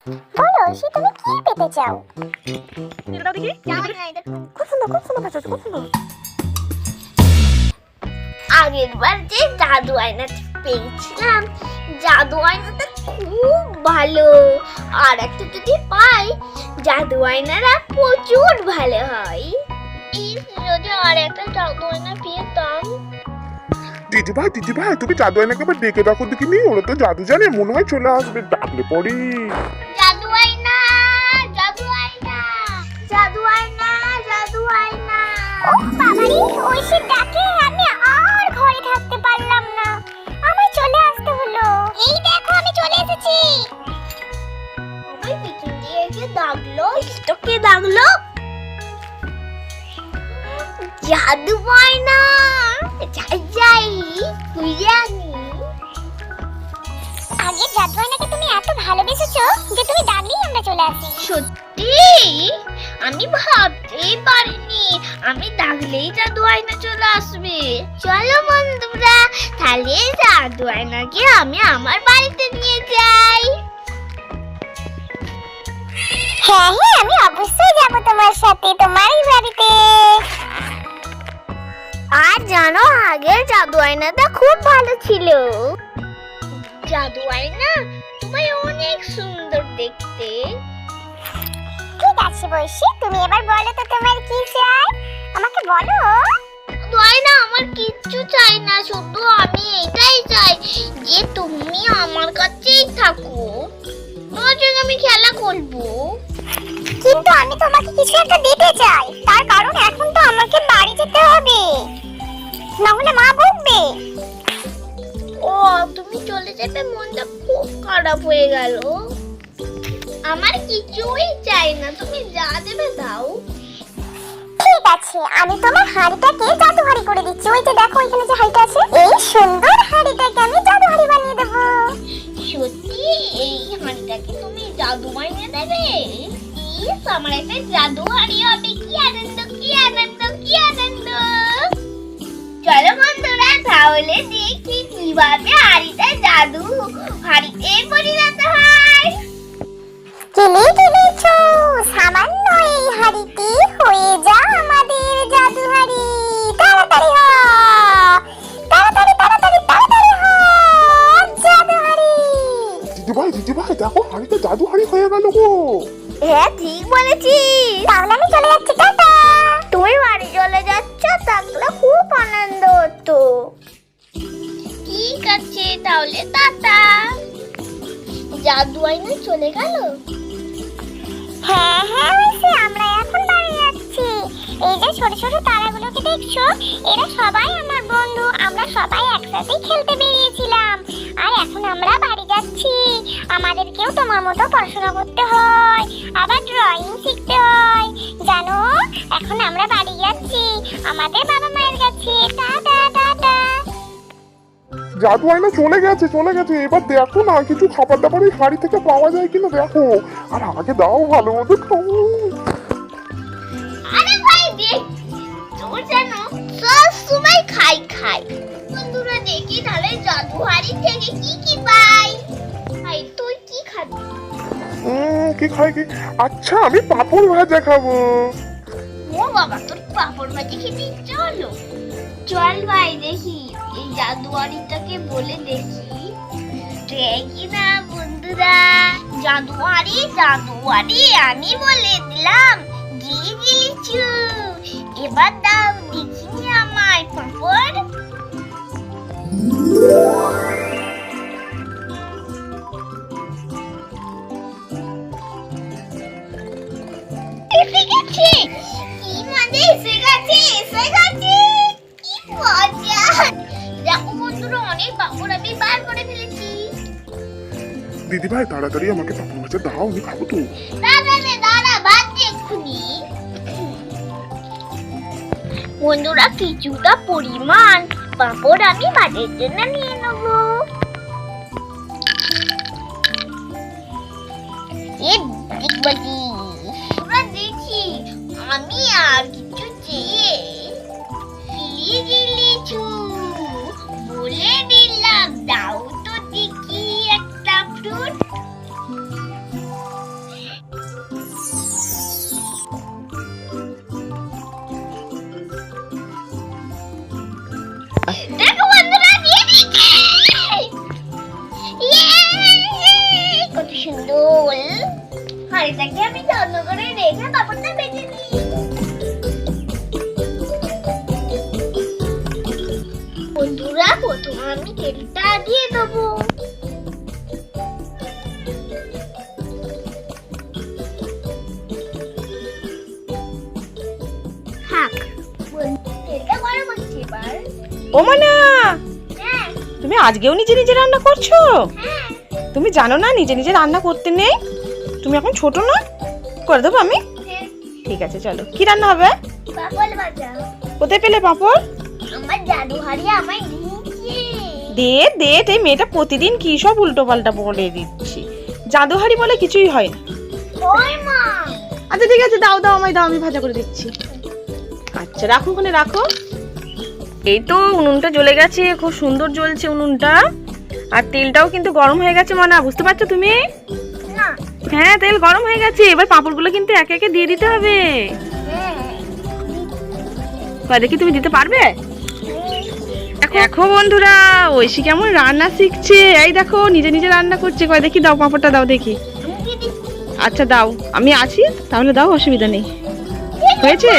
বলো সে তুমি কি পেতে চাও? এটা দাও দেখি। খুব সুন্দর ভাষা, খুব সুন্দর। আগের বার যে জাদু আয়নাটা পেয়েছিলাম, জাদু আয়নাটা খুব ভালো। আর একটা যদি পাই, জাদু আয়নারা প্রচুর ভালো হয়। যদি আর একটা জাদু আয়না পেতাম। দিদি ভাই তুমি জাদু আয়নাকে আবার ডেকে ডাকো দেখিনি, ওরা তো জাদু জানে, মনে হয় চলে আসবে, ডাকলে পরে। জাদু আয়না, জাদু আয়না, জাদু আয়না, জাদু আয়না। ও বাবারে, ওই সে ডাকে, আমি আর ঘরে থাকতে পারলাম না, আমায় চলে আসতে হলো। এই দেখো আমি চলে এসেছি। ওই পিছন দিয়ে কে ডাকলো? তো কে ডাকলো? জাদু আয়না, যাই ঘুরে আনি। আগে জাদু আয়নাকে তুমি এত ভালোবেসেছো যে তুমি ডাকলেই আমরা চলে আসি। সত্যি আমি ভাবতেই পারিনি আমি ডাকলেই জাদু আয়না চলে আসবে। চলো বন্ধুরা, তাহলে জাদু আয়নাকে আমি আমার বাড়িতে নিয়ে যাই। হ্যাঁ আমি অবশ্যই যাব তোমার সাথে, তোমারই বাড়িতে। আর জানো, আগের জাদু আয়নাটা খুব ভালো ছিল। জাদু আয়না, তুমি অনেক সুন্দর দেখতে। ঠিক আছে বৈশি, তুমি এবার বলো তো তোমার কি চাই, আমাকে বলো। জাদু আয়না, আমার কিচ্ছু চাই না, শুধু আমি এটাই চাই যে তুমি আমার কাছেই থাকো, তোমার জন্য আমি খেলা করবো। কিন্তু আমি তোমাকে কিছু একটা দিতে চাই, তার কারণ এখন তো আমাকে বাড়ি যেতে হবে, না হলে মা বকবে। ও, তুমি চলে যাবে, মনটা খুব খারাপ হয়ে গেল। আমার কিছুই চাই না, তুমি যা দেবে দাও। ঠিক আছে, আমি তোমার হাড়িটাকে জাদুহারি করে দিচ্ছি। ওই যে দেখো ওইখানে যে হাড়িটা আছে, এই সুন্দর হাড়িটাকে আমি জাদুহারি বানিয়ে দেব। সত্যি এই হাঁড়িটাকে তুমি জাদু বানিয়ে দেবে? ইস, আমার একটা জাদু হাঁড়ি হবে, কি আনন্দ, কি আনন্দ, কি আনন্দ। চলো বন্ধুরা, তাহলে দেখি কিভাবে হাঁড়িটা জাদু হাঁড়িতে পরিণত হয়। কিনেছো সামান্য এই হাড়িটি হয়ে যা আমাদের জাদুহারি। তাড়াতাড়ি হ, তাড়াতাড়ি তাড়াতাড়ি তাড়াতাড়ি হ, জাদুহারি। দিদি ভাই দেখো, হাড়িটা জাদু হাড়ি হয়ে গেল গো। হ্যাঁ, ঠিক বলেছিস। তাহলে আমি চলে যাচ্ছি, টাটা। তুমি বাড়ি চলে যাচ্ছ, তাহলে খুব আনন্দ হতো। ঠিক আছে, তাহলে টাটা। জাদু আয়না চলে গেল। হ্যাঁ ওইসে আমরা এখন বাড়ি যাচ্ছি। এই যে ছোট ছোট তারাগুলোকে দেখছো, এরা সবাই আমার বন্ধু, আমরা সবাই একসাথে খেলতে বেরিয়েছিলাম। আর এখন আমরা বাড়ি যাচ্ছি। আমাদেরকেও তোমার মতো পড়াশোনা করতে হয়, আবার ড্রয়িং শিখতে হয় জানো। এখন আমরা বাড়ি যাচ্ছি আমাদের বাবা মায়ের কাছে। Tata tata. জাদু আয়না চলে গেছে, এবার দেখো না কিছু খাবার দাবার ওই হাড়ি থেকে পাওয়া যায় কিনা দেখো, আর আগে দাও ভালো মতো খাও। আরে ভাই দেখ, তোর জানো সব সময় খাই। বন্ধুরা দেখি তাহলে জাদু হাড়ি থেকে কি কি পাই। ভাই তুই কি খাবি? কি খাই কি? আচ্ছা আমি পাপড় ভাজা খাবো। ও বাবা, তোর পাপড় ভাজি খেতে ইচ্ছে হলো? চল ভাই দেখি এই জাদুয়ারিটাকে বলে দেখি। দেখি না বন্ধুরা, জাদুয়ারি আমি বলে দিলাম গিলিচু। এবার দাও দেখিনি আমার পাপড়। এসে গেছে, কি মানে এসে গেছে। কি মজা। দেখো বন্ধুরা, অনেক পাপড় আমি বার করে ফেলেছি। দিদি ভাই তাড়াতাড়ি আমাকে পাপড় ভাজা দাও, আমি খাবো তো। দাঁড়া ভাত এক্ষুনি। বন্ধুরা, কিছুটা পরিমাণ পাপড় আমি ভাতের জন্য নিয়ে নেব। দেখি আমি আর কিছু চেয়ে ফিরে গেলেছু বলে দিলাম, দাও তো দেখি একটা ফ্রুট। দোল। হাঁড়িটাকে আমি যত্ন করে রেখে পাপড়টা বেটে নিই। বন্ধুরা, প্রথমে আমি তেলটা দিয়ে দেবো। থাক, তেলটা গরম হচ্ছে এবার। ও মানা, হ্যাঁ তুমি আজকেও নিজে নিজে রান্না করছো? হ্যাঁ, তুমি জানো না নিজে নিজে রান্না করতে নেই? তুমি এখন ছোট না? করে দেবো আমি? হ্যাঁ। ঠিক আছে, চলো। কি রান্না হবে? পাপড় ভাজা। কোথায় পেলে পাপড়? আমার জাদু হারিয়ে আমায় দিয়েছে। দে এই মেয়েটা প্রতিদিন কি সব উল্টো পাল্টা বলে দিচ্ছি। জাদুহারি বলে কিছুই হয় না। ওই মা, আচ্ছা ঠিক আছে, দাও আমায় দাও, আমি ভাজা করে দিচ্ছি। আচ্ছা রাখো, ওখানে রাখো। এই তো উনুনটা জ্বলে গেছে, খুব সুন্দর জ্বলছে উনুনটা। আর তেলটাও কিন্তু গরম হয়ে গেছে মানা, বুঝতে পারছো তুমি? না। হ্যাঁ, তেল গরম হয়ে গেছে। এবার পাঁপড়গুলো কিন্তু একে একে দিয়ে দিতে হবে। হ্যাঁ। দেখি তুমি দিতে পারবে? দেখো বন্ধুরা, ঐশী কেমন রান্না শিখছে। এই দেখো নিজে নিজে রান্না করছে। কয় দেখি, দাও পাঁপড়টা দাও দেখি। আচ্ছা দাও, আমি আছি তাহলে, দাও, অসুবিধা নেই। হয়েছে?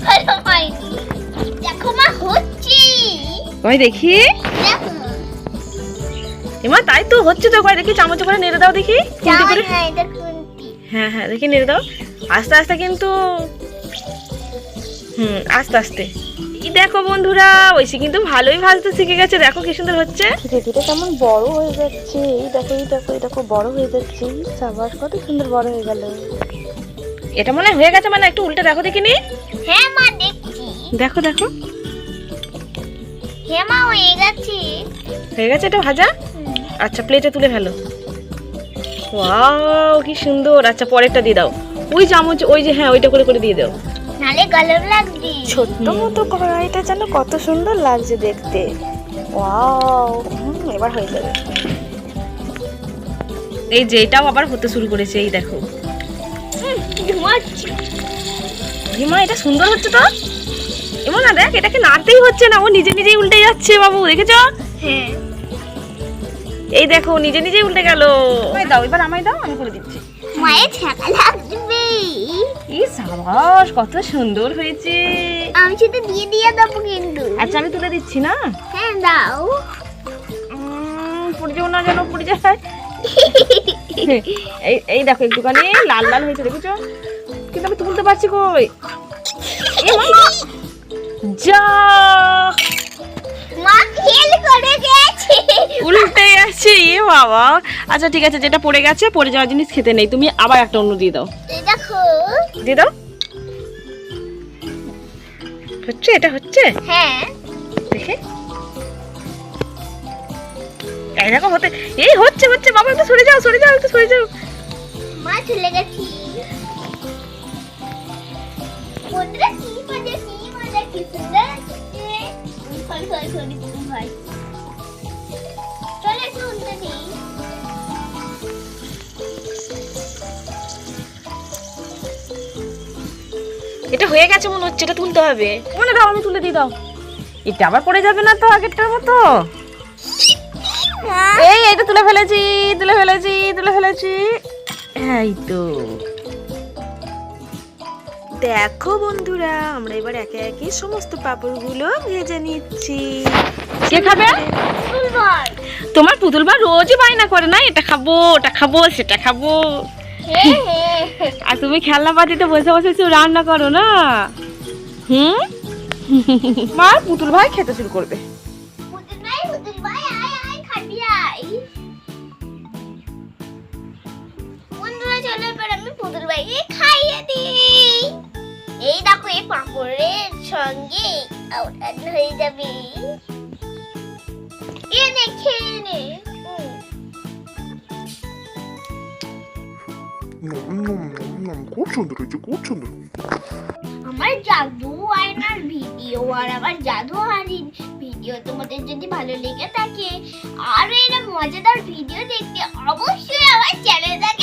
ভালো হয়নি। দেখো মা, হচ্ছে। কয় দেখি। দেখো। এমা তাই তো হচ্ছে তো। কয় দেখি, চামচ করে নেড়ে দাও দেখি। খুন্তি করে। হ্যাঁ, এটা খুন্তি। হ্যাঁ দেখি নেড়ে দাও। আস্তে আস্তে কিন্তু, আস্তে আস্তে। এই দেখো বন্ধুরা, ঐশী কিন্তু ভালোই ভাজতে শিখে গেছে। দেখো কি সুন্দর হচ্ছে। ধীরে ধীরে কেমন বড় হয়ে যাচ্ছে। এই দেখো বড় হয়ে যাচ্ছে। সাবাস, কত সুন্দর বড় হয়ে গেল। এটা মনে হয়ে গেছে। মানে একটু উল্টে দেখো দেখিনি। হ্যাঁ মা, দেখছি। দেখো হ্যাঁ মা, হয়ে গেছে। হয়ে গেছে এটা ভাজা। আচ্ছা, প্লেটে তুলে ফেলো। ওয়াও, কি সুন্দর। আচ্ছা, পরেরটা দিয়ে দাও। ওই চামচ, ওই যে, হ্যাঁ ওইটা করে দিয়ে দাও। নালে গরম লাগবে। ছোট্ট মতো কড়াইটা যেন কত সুন্দর লাগছে দেখতে। ওয়াও, এবার হয়ে যাবে। এই যে এটাও আবার হতে শুরু করেছে। এই দেখো মা, এটা সুন্দর হচ্ছে তো। এমন না, দেখ এটাকে নাড়তেই হচ্ছে না, ও নিজে নিজেই উল্টে যাচ্ছে। বাবু দেখেছো? হ্যাঁ। এই দেখো নিজে নিজেই উল্টে গেল। দাও, এবার আমায় দাও, আমি করে দিচ্ছি। মায়ের ছাকা লাগবে। এই সাবাস, কত সুন্দর হয়েছে। আমি সেটা দিয়ে দেবো কিন্তু। আচ্ছা, আমি তুলে দিচ্ছি না। হ্যাঁ, দাও। পড়ে যাও না, যেন পড়ে যায়। এই দেখো একটুখানি লাল লাল হয়েছে, দেখেছো? কিন্তু আমি তুলতে পারছি কই। যা, মা ফেল করে গেছে। উল্টে গেছে। এ বাবা। আচ্ছা ঠিক আছে, যেটা পড়ে গেছে, পড়ে যাওয়া জিনিস খেতে নেই। তুমি আবার একটা অন্য দিয়ে দাও। এই দেখো। দিয়ে দাও। হচ্ছে, এটা হচ্ছে। হ্যাঁ। দেখে, এই দেখো হতে, এই হচ্ছে। বাবা একটু সরে যাও, একটু সরে যাও। মা চলে গেছি। বন্ধুরা, কি মজা, কি সুন্দর হচ্ছে। সরি ভাই। চলে একটু উল্টে দিই। এটা হয়ে গেছে মনে হচ্ছে, এটা তুলতে হবে। মনে দাও, আমি তুলে দিই, দাও। এটা আবার পড়ে যাবে না তো আগেরটার মতো। এই তো তুলে ফেলেছি। এই তো দেখো বন্ধুরা, আমরা এবার একে একে সমস্ত পাপড়গুলো ভেজে নিচ্ছি। কে খাবে? তোমার পুতুল ভাই রোজই বায়না করে না, এটা খাবো, ওটা খাবো, সেটা খাবো। আর তুমি খেলনা পাতিতে বসে বসে রান্না করো না। মা, পুতুল ভাই খেতে শুরু করবে। পুতুল ভাই আয় খাবি আয়। বন্ধুরা, চলো এবার আমি পুতুল ভাইকে খাইয়ে দিই। এই দেখো, এই পাঁপড়ের সঙ্গে রান্না হয়ে যাবে। এনে খেয়ে নে। খুব সুন্দর হয়েছে, খুব সুন্দর। আমার জাদু আয়নার ভিডিও আর আমার জাদু হারির ভিডিও তোমাদের যদি ভালো লেগে থাকে আর এরকম মজাদার ভিডিও দেখতে অবশ্যই আমার চ্যানেলটাকে